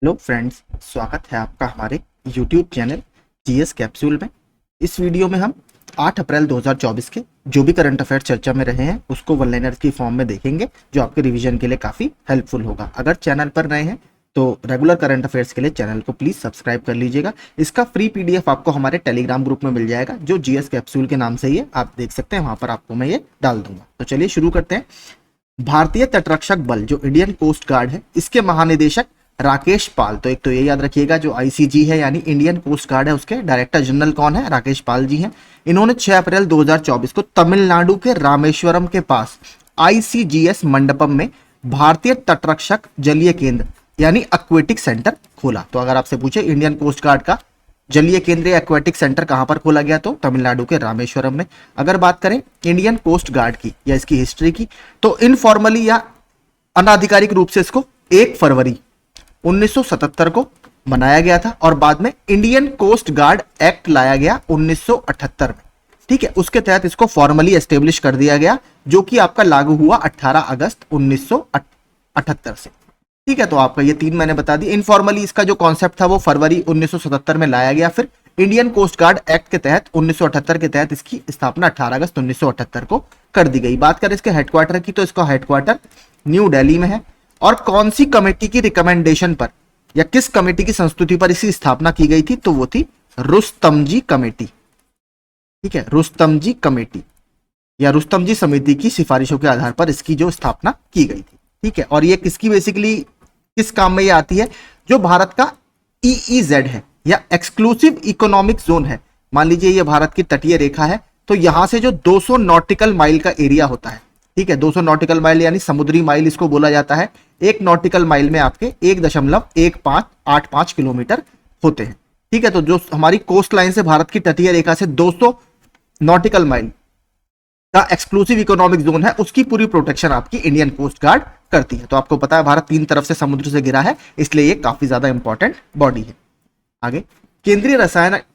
Hello friends, स्वागत है आपका हमारे YouTube चैनल जीएस कैप्सूल में। इस वीडियो में हम 8 अप्रैल 2024 के जो भी करंट अफेयर चर्चा में रहे हैं उसको वन लाइनर्स की फॉर्म में देखेंगे, जो आपके रिवीजन के लिए काफ़ी हेल्पफुल होगा। अगर चैनल पर नए हैं तो रेगुलर करंट अफेयर्स के लिए चैनल को प्लीज़ सब्सक्राइब कर लीजिएगा। इसका फ्री PDF आपको हमारे टेलीग्राम ग्रुप में मिल जाएगा, जो जीएस कैप्सूल के नाम से ही है, आप देख सकते हैं। वहाँ पर आपको मैं ये डाल दूंगा। तो चलिए शुरू करते हैं। भारतीय तटरक्षक बल जो इंडियन कोस्ट गार्ड है, इसके महानिदेशक राकेश पाल, तो एक तो ये याद रखिएगा, जो आईसीजी है यानी इंडियन कोस्ट गार्ड है उसके डायरेक्टर जनरल कौन है? राकेश पाल जी हैं। इन्होंने 6 अप्रैल 2024 को तमिलनाडु के रामेश्वरम के पास आईसीजीएस मंडपम में भारतीय तटरक्षक जलीय केंद्र यानी एक्वेटिक सेंटर खोला। तो अगर आपसे पूछे इंडियन कोस्ट गार्ड का जलीय केंद्र या एक्वेटिक सेंटर कहां पर खोला गया, तो तमिलनाडु के रामेश्वरम में। अगर बात करें इंडियन कोस्ट गार्ड की या इसकी हिस्ट्री की, तो इनफॉर्मली या अनाधिकारिक रूप से इसको 1 फरवरी 1977 को बनाया गया था और बाद में इंडियन कोस्ट गार्ड एक्ट लाया गया 1978 में। ठीक है, उसके तहत इसको फॉर्मली एस्टेब्लिश कर दिया गया, जो कि आपका लागू हुआ 18 अगस्त 1978 से। ठीक है, तो आपका ये 3 मैंने बता दी। इनफॉर्मली इसका जो कॉन्सेप्ट था वो फरवरी 1977 में लाया गया, फिर इंडियन कोस्ट गार्ड एक्ट के तहत 1978 के तहत इसकी स्थापना 18 अगस्त 1978 को कर दी गई। बात करें इसके हेडक्वार्टर की, तो इसका हेडक्वार्टर न्यू दिल्ली में है। और कौन सी कमेटी की रिकमेंडेशन पर या किस कमेटी की संस्तुति पर इसकी स्थापना की गई थी, तो वो थी रुस्तमजी कमेटी। ठीक है, रुस्तमजी कमेटी या रुस्तमजी समिति की सिफारिशों के आधार पर इसकी जो स्थापना की गई थी। ठीक है, और ये किसकी बेसिकली किस काम में ये आती है? जो भारत का EEZ है या एक्सक्लूसिव इकोनॉमिक जोन है। मान लीजिए ये भारत की तटीय रेखा है, तो यहां से जो 200 नॉटिकल माइल का एरिया होता है, ठीक है, 200 नॉटिकल माइल यानी समुद्री माइल इसको बोला जाता है। 1 नॉटिकल माइल में आपके 1.1585 किलोमीटर होते हैं। ठीक है, तो जो हमारी कोस्ट लाइन से भारत की तटीय रेखा से 200 नॉटिकल माइल का एक्सक्लूसिव इकोनॉमिक जोन है, उसकी पूरी प्रोटेक्शन आपकी इंडियन कोस्ट गार्ड करती है। तो आपको पता है भारत 3 तरफ से समुद्र से घिरा है, इसलिए ये काफी ज्यादा इंपॉर्टेंट बॉडी है। आगे, केंद्रीय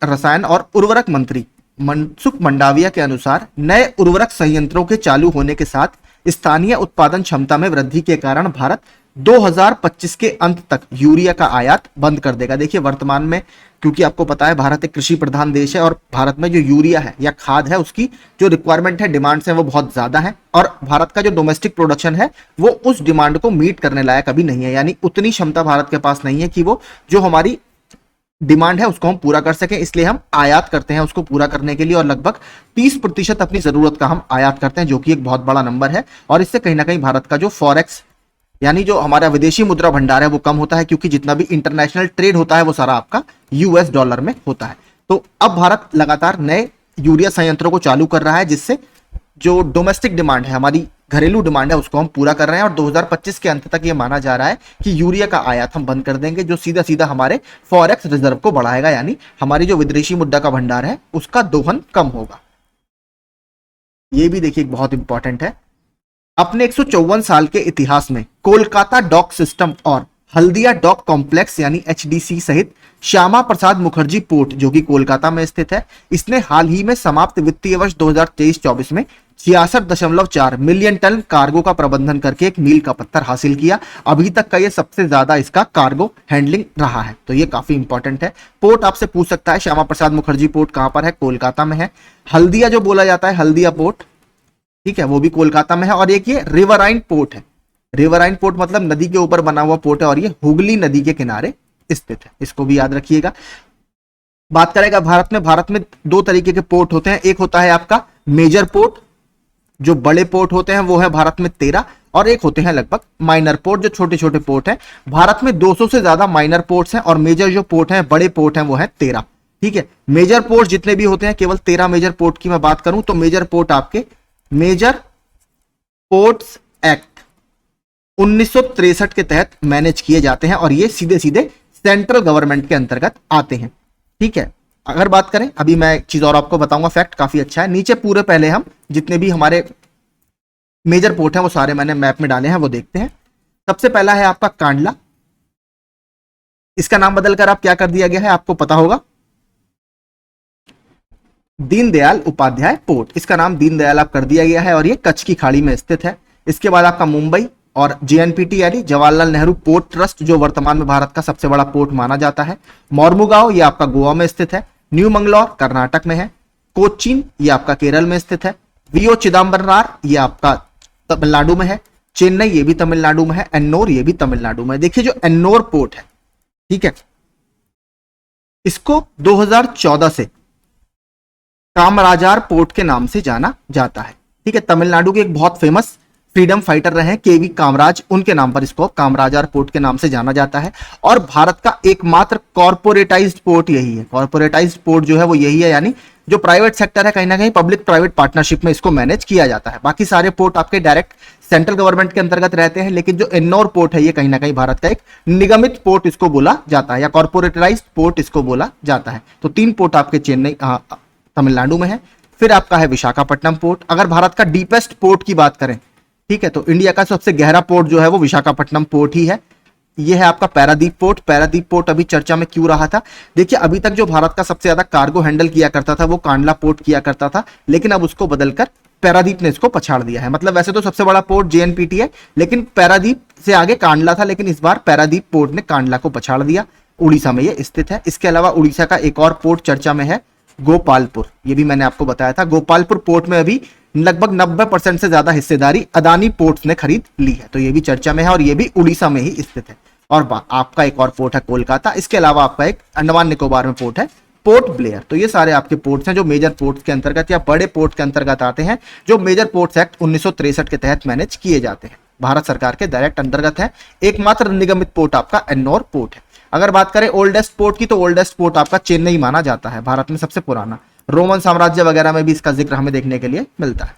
रसायन और उर्वरक मंत्री मनसुख मंडाविया के अनुसार नए उर्वरक संयंत्रों के चालू होने के साथ स्थानीय उत्पादन क्षमता में वृद्धि के कारण भारत 2025 के अंत तक यूरिया का आयात बंद कर देगा। देखिए वर्तमान में, क्योंकि आपको पता है भारत एक कृषि प्रधान देश है और भारत में जो यूरिया है या खाद है उसकी जो रिक्वायरमेंट है, डिमांड्स है, वो बहुत ज्यादा है। और भारत का जो डोमेस्टिक प्रोडक्शन है वो उस डिमांड को मीट करने लायक अभी नहीं है, यानी उतनी क्षमता भारत के पास नहीं है कि वो जो हमारी डिमांड है उसको हम पूरा कर सकें। इसलिए हम आयात करते हैं उसको पूरा करने के लिए, और लगभग 30% अपनी जरूरत का हम आयात करते हैं, जो कि एक बहुत बड़ा नंबर है। और इससे कहीं ना कहीं भारत का जो फॉरेक्स यानी जो हमारा विदेशी मुद्रा भंडार है वो कम होता है, क्योंकि जितना भी इंटरनेशनल ट्रेड होता है वो सारा आपका US डॉलर में होता है। तो अब भारत लगातार नए यूरिया संयंत्रों को चालू कर रहा है, जिससे जो डोमेस्टिक डिमांड है, हमारी घरेलू डिमांड है, उसको हम पूरा कर रहे हैं। और 2025 के अंत तक ये माना जा रहा है कि यूरिया का आयात हम बंद कर देंगे, जो सीधा सीधा हमारे फॉरेक्स रिजर्व को बढ़ाएगा, यानी हमारी जो विदेशी मुद्रा का भंडार है उसका दोहन कम होगा। ये भी देखिए बहुत इंपॉर्टेंट है। अपने 154 साल के इतिहास में कोलकाता डॉक सिस्टम और हल्दिया डॉक कॉम्प्लेक्स यानी HDC सहित श्यामा प्रसाद मुखर्जी पोर्ट, जो कि कोलकाता में स्थित है, इसने हाल ही में समाप्त वित्तीय वर्ष 2023-24 में 66.4 मिलियन टन कार्गो का प्रबंधन करके एक मील का पत्थर हासिल किया। अभी तक का ये सबसे ज्यादा इसका कार्गो हैंडलिंग रहा है, तो ये काफी इंपॉर्टेंट है। पोर्ट आपसे पूछ सकता है श्यामा प्रसाद मुखर्जी पोर्ट कहां पर है? कोलकाता में है। हल्दिया जो बोला जाता है, हल्दिया पोर्ट, ठीक है, वो भी कोलकाता में है। और एक ये रिवराइन पोर्ट है। रिवराइन पोर्ट मतलब नदी के ऊपर बना हुआ पोर्ट है, और ये हुगली नदी के किनारे स्थित है, इसको भी याद रखिएगा। बात करेगा भारत में 2 तरीके के पोर्ट होते हैं। एक होता है आपका मेजर पोर्ट, जो बड़े पोर्ट होते हैं वो है भारत में 13, और एक होते हैं लगभग माइनर पोर्ट, जो छोटे छोटे पोर्ट हैं। भारत में 200 से ज्यादा माइनर पोर्ट्स हैं, और मेजर जो पोर्ट हैं, बड़े पोर्ट हैं, वो है 13। ठीक है, मेजर पोर्ट जितने भी होते हैं, केवल 13 मेजर पोर्ट की मैं बात करूं तो मेजर पोर्ट आपके मेजर पोर्ट्स एक्ट 1963 के तहत मैनेज किए जाते हैं, और ये सीधे सीधे सेंट्रल गवर्नमेंट के अंतर्गत आते हैं। ठीक है, अगर बात करें, अभी मैं एक चीज और आपको बताऊंगा, फैक्ट काफी अच्छा है। नीचे पूरे पहले हम जितने भी हमारे मेजर पोर्ट हैं वो सारे मैंने मैप में डाले हैं, वो देखते हैं। सबसे पहला है आपका कांडला। इसका नाम बदलकर आप क्या कर दिया गया है, आपको पता होगा, दीनदयाल उपाध्याय पोर्ट। इसका नाम दीनदयाल आप कर दिया गया है, और ये कच्छ की खाड़ी में स्थित है। इसके बाद आपका मुंबई और JNPT यानी जवाहरलाल नेहरू पोर्ट ट्रस्ट, जो वर्तमान में भारत का सबसे बड़ा पोर्ट माना जाता है। मोर्मुगांव ये आपका गोवा में स्थित है। न्यू मंगलौर कर्नाटक में है। कोचीन ये आपका केरल में स्थित है। वीओ चिदम्बरनार ये आपका तमिलनाडु में है। चेन्नई ये भी तमिलनाडु में है। एन्नोर ये भी तमिलनाडु में है। देखिए जो एन्नोर पोर्ट है, ठीक है, इसको 2014 से कामराजार पोर्ट के नाम से जाना जाता है। ठीक है, तमिलनाडु के एक बहुत फेमस फ्रीडम फाइटर रहे केवी कामराज, उनके नाम पर इसको कामराजार पोर्ट के नाम से जाना जाता है। और भारत का एकमात्र कॉर्पोरेटाइज्ड पोर्ट यही है। कॉर्पोरेटाइज्ड पोर्ट जो है वो यही है, यानी जो प्राइवेट सेक्टर है कहीं ना कहीं पब्लिक प्राइवेट पार्टनरशिप में इसको मैनेज किया जाता है। बाकी सारे पोर्ट आपके डायरेक्ट सेंट्रल गवर्नमेंट के अंतर्गत रहते हैं, लेकिन जो एन्नोर पोर्ट है ये कहीं ना कहीं भारत का एक निगमित पोर्ट इसको बोला जाता है, या कॉर्पोरेटाइज्ड पोर्ट इसको बोला जाता है। तो 3 पोर्ट आपके चेन्नई तमिलनाडु में है। फिर आपका है विशाखापट्टनम पोर्ट। अगर भारत का डीपेस्ट पोर्ट की बात करें, ठीक है, तो इंडिया का सबसे गहरा पोर्ट जो है वो विशाखापट्टनम पोर्ट ही है। ये है आपका पारादीप पोर्ट। पारादीप पोर्ट अभी चर्चा में क्यों रहा था? देखिए अभी तक जो भारत का सबसे ज्यादा कार्गो हैंडल किया करता था वो कांडला पोर्ट किया करता था, लेकिन अब उसको बदलकर पारादीप ने इसको पछाड़ दिया है। मतलब वैसे तो सबसे बड़ा पोर्ट JNPT है, लेकिन पारादीप से आगे कांडला था, लेकिन इस बार पारादीप पोर्ट ने कांडला को पछाड़ दिया। उड़ीसा में ये स्थित है। इसके अलावा उड़ीसा का एक और पोर्ट चर्चा में है, गोपालपुर। ये भी मैंने आपको बताया था। गोपालपुर पोर्ट में अभी लगभग 90% से ज्यादा हिस्सेदारी अदानी पोर्ट्स ने खरीद ली है, तो ये भी चर्चा में है और ये भी उड़ीसा में ही स्थित है। और आपका एक और पोर्ट है कोलकाता। इसके अलावा आपका एक अंडमान निकोबार में पोर्ट है, पोर्ट ब्लेयर। तो ये सारे आपके पोर्ट्स हैं जो मेजर पोर्ट्स के अंतर्गत या बड़े पोर्ट के अंतर्गत आते हैं, जो मेजर पोर्ट्स एक्ट 1963 के तहत मैनेज किए जाते हैं, भारत सरकार के डायरेक्ट अंतर्गत है। एकमात्र निगमित पोर्ट आपका एन्नोर पोर्ट है। अगर बात करें ओल्डेस्ट पोर्ट की, तो ओल्डेस्ट पोर्ट आपका चेन्नई माना जाता है, भारत में सबसे पुराना। रोमन साम्राज्य वगैरह में भी इसका जिक्र हमें देखने के लिए मिलता है।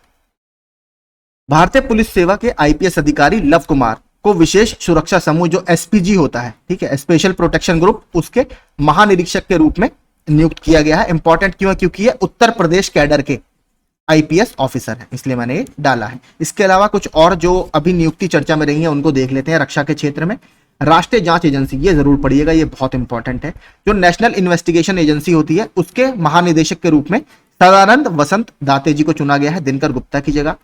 भारतीय पुलिस सेवा के IPS अधिकारी लव कुमार को विशेष सुरक्षा समूह जो SPG होता है, ठीक है, स्पेशल प्रोटेक्शन ग्रुप, उसके महानिरीक्षक के रूप में नियुक्त किया गया है। इंपॉर्टेंट क्यों है? क्योंकि ये उत्तर प्रदेश कैडर के IPS ऑफिसर है, इसलिए मैंने ये डाला है। इसके अलावा कुछ और जो अभी नियुक्ति चर्चा में रही है उनको देख लेते हैं। रक्षा के क्षेत्र में राष्ट्रीय जांच एजेंसी, ये जरूर पढ़िएगा, ये बहुत इंपॉर्टेंट है। जो नेशनल इन्वेस्टिगेशन एजेंसी होती है उसके महानिदेशक के रूप में सदानंद वसंत दाते जी को चुना गया है, दिनकर गुप्ता की जगह।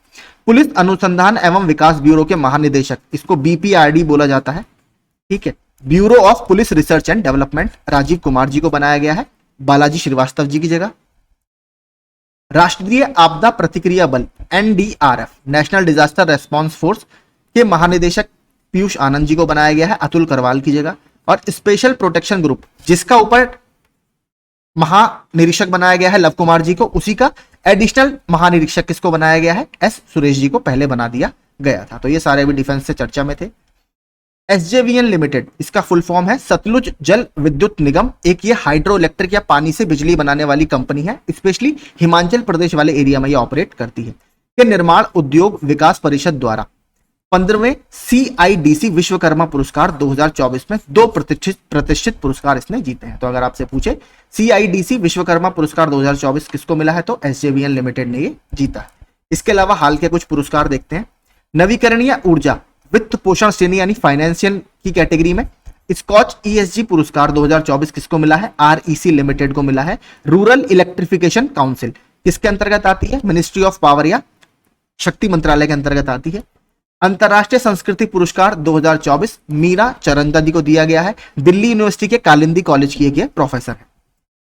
पुलिस अनुसंधान एवं विकास ब्यूरो के महानिदेशक, इसको BPRD बोला जाता है, ठीक है। Bureau of police research and development, Rajiv Kumar ji को बनाया गया है बालाजी श्रीवास्तव जी की जगह। राष्ट्रीय आपदा प्रतिक्रिया बल NDRF, national disaster response force के महानिदेशक पीयूष आनंद जी को बनाया गया है अतुल करवाल की जगह। और स्पेशल प्रोटेक्शन ग्रुप जिसका ऊपर महानिरीक्षक बनाया गया है लव कुमार जी को, उसी का एडिशनल महानिरीक्षक किसको बनाया गया है? S सुरेश जी को पहले बना दिया गया था। तो ये सारे भी डिफेंस से चर्चा में थे। SJVN लिमिटेड, इसका फुल फॉर्म है सतलुज जल विद्युत निगम। एक ये हाइड्रो इलेक्ट्रिक या पानी से बिजली बनाने वाली कंपनी है, स्पेशली हिमाचल प्रदेश वाले एरिया में ये ऑपरेट करती है। ये निर्माण उद्योग विकास परिषद द्वारा 15वें CIDC विश्वकर्मा पुरस्कार 2024 में 2 प्रतिष्ठित पुरस्कार इसने जीते हैं। तो अगर आपसे पूछे CIDC विश्वकर्मा पुरस्कार 2024 किसको मिला है, तो SJVN लिमिटेड ने ये जीता है। इसके अलावा हाल के कुछ पुरस्कार देखते हैं। नवीकरणीय ऊर्जा वित्त पोषण श्रेणी यानी फाइनेंशियल की कैटेगरी में स्कॉच ESG पुरस्कार 2024 किसको मिला है? REC लिमिटेड को मिला है। रूरल इलेक्ट्रिफिकेशन काउंसिल किसके अंतर्गत आती है? मिनिस्ट्री ऑफ पावर या शक्ति मंत्रालय के अंतर्गत आती है। अंतरराष्ट्रीय संस्कृति पुरस्कार 2024 मीरा चरंदा जी को दिया गया है, दिल्ली यूनिवर्सिटी के कालिंदी कॉलेज की एक प्रोफेसर है।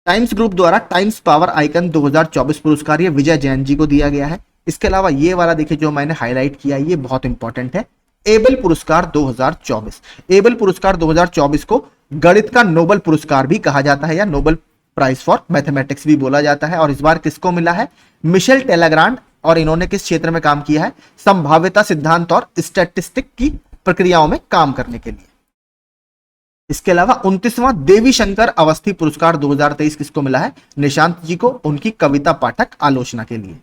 टाइम्स ग्रुप द्वारा टाइम्स पावर आइकन 2024 पुरस्कार ये विजय जैन जी को दिया गया है। इसके अलावा ये वाला देखिए जो मैंने हाईलाइट किया, ये बहुत इंपॉर्टेंट है, एबल पुरस्कार 2024। एबल पुरस्कार 2024 को गणित का नोबल पुरस्कार भी कहा जाता है या नोबल प्राइज फॉर मैथमेटिक्स भी बोला जाता है। और इस बार किसको मिला है? मिशेल टेलेग्रांड। और इन्होंने किस क्षेत्र में काम किया है? संभाव्यता सिद्धांत और स्टैटिस्टिक की प्रक्रियाओं में काम करने के लिए। इसके अलावा 29वां देवी शंकर अवस्थी पुरस्कार 2023 किसको मिला है? निशांत जी को, उनकी कविता पाठक आलोचना के लिए।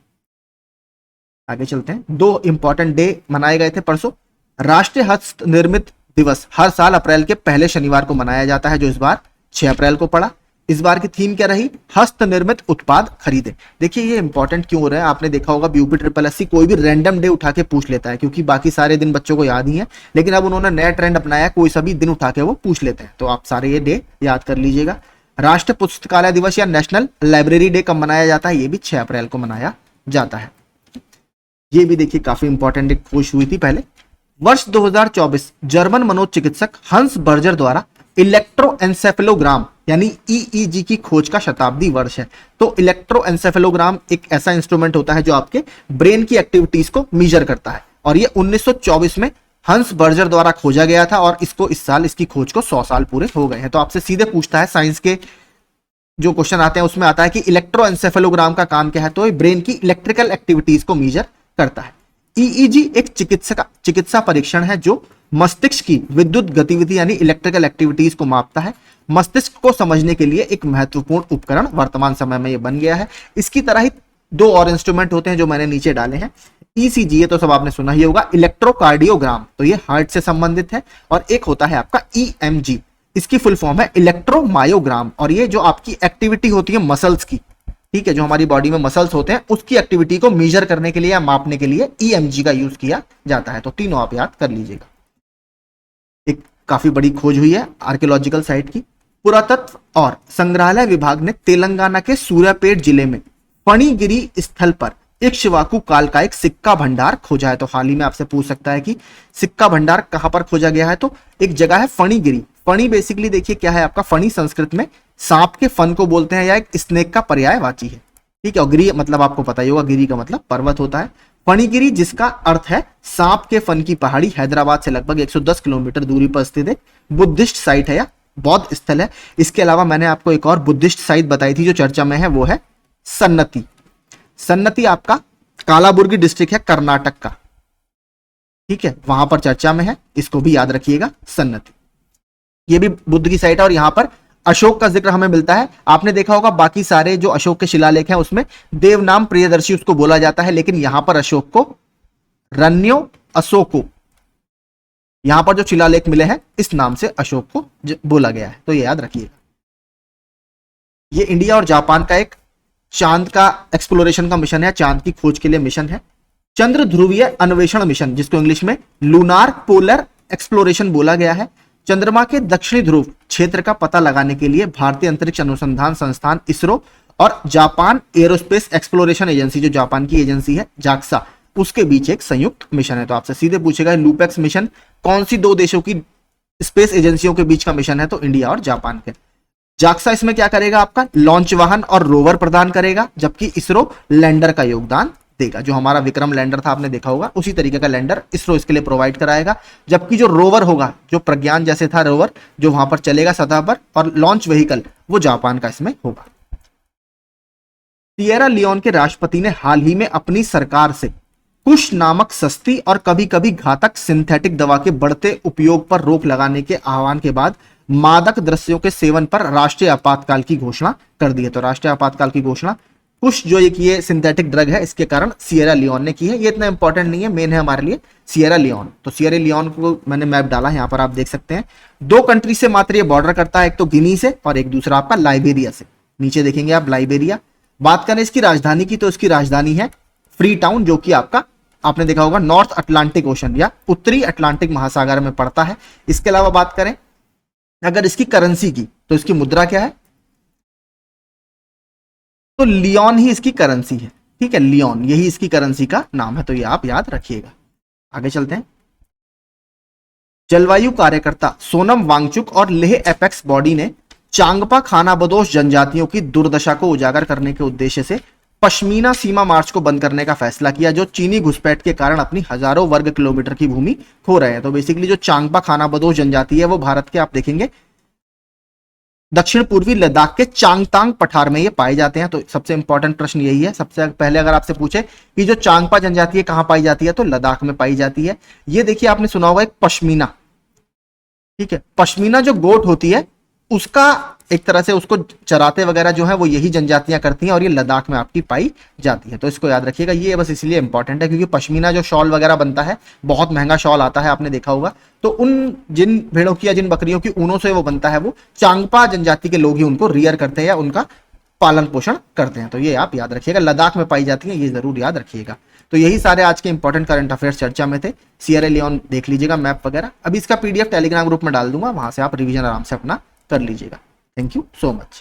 आगे चलते हैं। 2 इंपॉर्टेंट डे मनाए गए थे परसों। राष्ट्रीय हस्त निर्मित दिवस हर साल अप्रैल के पहले शनिवार को मनाया जाता है, जो इस बार 6 अप्रैल को पड़ा। इस बार की थीम क्या रही? हस्त निर्मित उत्पाद खरीदे। देखिए ये इंपॉर्टेंट क्यों हो रहा है, आपने देखा होगा BUP-SSC कोई भी रैंडम डे उठा के पूछ लेता है, क्योंकि बाकी सारे दिन बच्चों को याद ही है, लेकिन अब उन्होंने नया ट्रेंड अपनाया, कोई सभी दिन उठा के वो पूछ लेते हैं। तो आप सारे ये डे याद कर लीजिएगा। राष्ट्रीय पुस्तकालय दिवस या नेशनल लाइब्रेरी डे कब मनाया जाता है? ये भी 6 अप्रैल को मनाया जाता है। ये भी देखिए काफी इंपॉर्टेंट एक खोज हुई थी पहले। वर्ष 2024 जर्मन मनोचिकित्सक हंस बर्जर द्वारा इलेक्ट्रोएन्सेफेलोग्राम यानी ईईजी की खोज का शताब्दी वर्ष है। तो इलेक्ट्रोएन्सेफेलोग्राम एक ऐसा इंस्ट्रूमेंट होता है जो आपके ब्रेन की एक्टिविटीज को मेजर करता है और ये 1924 में हंस बर्जर द्वारा खोजा गया था और इस साल इसकी खोज को 100 साल पूरे हो गए हैं। तो आपसे सीधे पूछता है, साइंस के जो क्वेश्चन आते हैं उसमें आता है कि इलेक्ट्रोएन्सेफेलोग्राम का काम क्या है, तो ये ब्रेन की इलेक्ट्रिकल एक्टिविटीज को मेजर करता है। ईईजी एक चिकित्सा परीक्षण है जो मस्तिष्क की विद्युत गतिविधि यानी इलेक्ट्रिकल एक्टिविटीज को मापता है। मस्तिष्क को समझने के लिए एक महत्वपूर्ण उपकरण वर्तमान समय में ये बन गया है। इसकी तरह ही दो और इंस्ट्रूमेंट होते हैं जो मैंने नीचे डाले हैं। ईसीजी ये तो सब आपने सुना ही होगा, इलेक्ट्रोकार्डियोग्राम तो ये हार्ट से संबंधित है, और एक होता है आपका ईएमजी, इसकी फुल फॉर्म है इलेक्ट्रोमायोग्राम, और ये जो आपकी एक्टिविटी होती है मसल्स की, ठीक है, जो हमारी बॉडी में मसल्स होते हैं उसकी एक्टिविटी को मेजर करने के लिए या मापने के लिए ईएमजी का यूज किया जाता है। तो तीनों आप याद कर लीजिएगा। एक काफी बड़ी खोज हुई है आर्कियोलॉजिकल साइट की। पुरातत्व और संग्रहालय विभाग ने तेलंगाना के सूर्यापेट जिले में फणिगिरी स्थल पर इक्ष्वाकु काल का एक सिक्का भंडार खोजा है। तो हाल ही में आपसे पूछ सकता है कि सिक्का भंडार कहां पर खोजा गया है, तो एक जगह है फणिगिरी। फणी बेसिकली देखिए क्या है आपका, फणी संस्कृत में सांप के फन को बोलते हैं या एक स्नेक का पर्यायवाची है, ठीक है। और गिरी मतलब आपको पता ही होगा, गिरी का मतलब पर्वत होता है। फणिगिरी जिसका अर्थ है सांप के फन की पहाड़ी, हैदराबाद से लगभग 110 किलोमीटर दूरी पर स्थित एक बुद्धिस्ट साइट है या बौद्ध स्थल है। इसके अलावा मैंने आपको एक और बुद्धिस्ट साइट बताई थी जो चर्चा में है, वो है सन्नति। सन्नति आपका कालाबुर्गी डिस्ट्रिक्ट है कर्नाटक का, ठीक है, वहां पर चर्चा में है, इसको भी याद रखिएगा सन्नति। ये भी बुद्ध की साइट है और यहां पर अशोक का जिक्र हमें मिलता है। आपने देखा होगा बाकी सारे जो अशोक के शिलालेख हैं उसमें देवनाम प्रियदर्शी उसको बोला जाता है, लेकिन यहां पर अशोक को रण्यो अशोको, यहां पर जो शिलालेख मिले हैं इस नाम से अशोक को बोला गया है, तो ये याद रखिएगा। ये इंडिया और जापान का एक चांद का एक्सप्लोरेशन का मिशन है, चांद की खोज के लिए मिशन है। चंद्र ध्रुवीय अन्वेषण मिशन, जिसको इंग्लिश में लूनार पोलर एक्सप्लोरेशन बोला गया है, चंद्रमा के दक्षिणी ध्रुव क्षेत्र का पता लगाने के लिए भारतीय अंतरिक्ष अनुसंधान संस्थान इसरो और जापान एरोस्पेस एक्सप्लोरेशन एजेंसी, जो जापान की एजेंसी है जाक्सा, उसके बीच एक संयुक्त मिशन है। तो आपसे सीधे पूछेगा लूपेक्स मिशन कौन सी दो देशों की स्पेस एजेंसियों के बीच का मिशन है, तो इंडिया और जापान के। जाक्सा इसमें क्या करेगा, आपका लॉन्च वाहन और रोवर प्रदान करेगा, जबकि इसरो लैंडर का योगदान देगा। जो हमारा विक्रम लैंडर था आपने देखा होगा, उसी तरीके का लैंडर इसरो इसके लिए प्रोवाइड कराएगा, जबकि जो रोवर होगा, जो प्रज्ञान जैसे था रोवर, जो वहां पर चलेगा सतह पर, और लॉन्च व्हीकल वो जापान का इसमें होगा। सिएरा लियोन के राष्ट्रपति ने हाल ही में अपनी सरकार से कुश नामक सस्ती और कभी कभी घातक सिंथेटिक दवा के बढ़ते उपयोग पर रोक लगाने के आह्वान के बाद मादक द्रव्यों के सेवन पर राष्ट्रीय आपातकाल की घोषणा कर दी है। तो राष्ट्रीय आपातकाल की घोषणा कुछ जो एक ये सिंथेटिक ड्रग है इसके कारण सिएरा लियोन ने की है। ये इतना इंपॉर्टेंट नहीं है, मेन है हमारे लिए सिएरा लियोन। तो सिएरा लियोन को मैंने मैप डाला, यहाँ पर आप देख सकते हैं। दो कंट्री से मात्र ये बॉर्डर करता है, एक तो गिनी से और एक दूसरा आपका लाइबेरिया से। नीचे देखेंगे आप लाइबेरिया। बात करें इसकी राजधानी की, तो इसकी राजधानी है फ्री टाउन, जो कि आपका आपने देखा होगा नॉर्थ अटलांटिक ओशन या उत्तरी अटलांटिक महासागर में पड़ता है। इसके अलावा बात करें अगर इसकी करेंसी की, तो इसकी मुद्रा क्या है, तो लियोन ही इसकी करेंसी है, ठीक है, लियोन यही इसकी करेंसी का नाम है, तो ये आप याद रखिएगा। आगे चलते हैं। जलवायु कार्यकर्ता सोनम वांगचुक और लेह एपेक्स बॉडी ने चांगपा खानाबदोश जनजातियों की दुर्दशा को उजागर करने के उद्देश्य से पश्मीना सीमा मार्च को बंद करने का फैसला किया, जो चीनी घुसपैठ के कारण अपनी हजारों वर्ग किलोमीटर की भूमि खो रहे हैं। तो बेसिकली जो चांगपा खानाबदोश जनजाति है वो भारत के आप देखेंगे दक्षिण पूर्वी लद्दाख के चांगतांग पठार में ये पाए जाते हैं। तो सबसे इंपॉर्टेंट प्रश्न यही है, सबसे पहले अगर आपसे पूछे कि जो चांगपा जनजाति है कहां पाई जाती है, तो लद्दाख में पाई जाती है। ये देखिए आपने सुना होगा एक पश्मीना, ठीक है, पश्मीना जो गोट होती है उसका एक तरह से उसको चराते वगैरह जो है वो यही जनजातियां करती हैं, और ये लद्दाख में आपकी पाई जाती है। तो इसको याद रखिएगा, ये बस इसलिए इंपॉर्टेंट है क्योंकि पश्मीना जो शॉल वगैरह बनता है बहुत महंगा शॉल आता है, आपने देखा होगा। तो उन जिन भेड़ों की या जिन बकरियों की ऊनों से वो बनता है, वो चांगपा जनजाति के लोग ही उनको रियर करते हैं या उनका पालन पोषण करते हैं। तो ये आप याद रखिएगा, लद्दाख में पाई जाती है, ये जरूर याद रखिएगा। तो यही सारे आज के इंपॉर्टेंट करंट अफेयर्स चर्चा में थे। सिएरा लियोन देख लीजिएगा मैप वगैरह। अभी इसका PDF टेलीग्राम ग्रुप में डाल दूंगा, वहां से आप रिविजन आराम से अपना कर लीजिएगा। Thank you so much.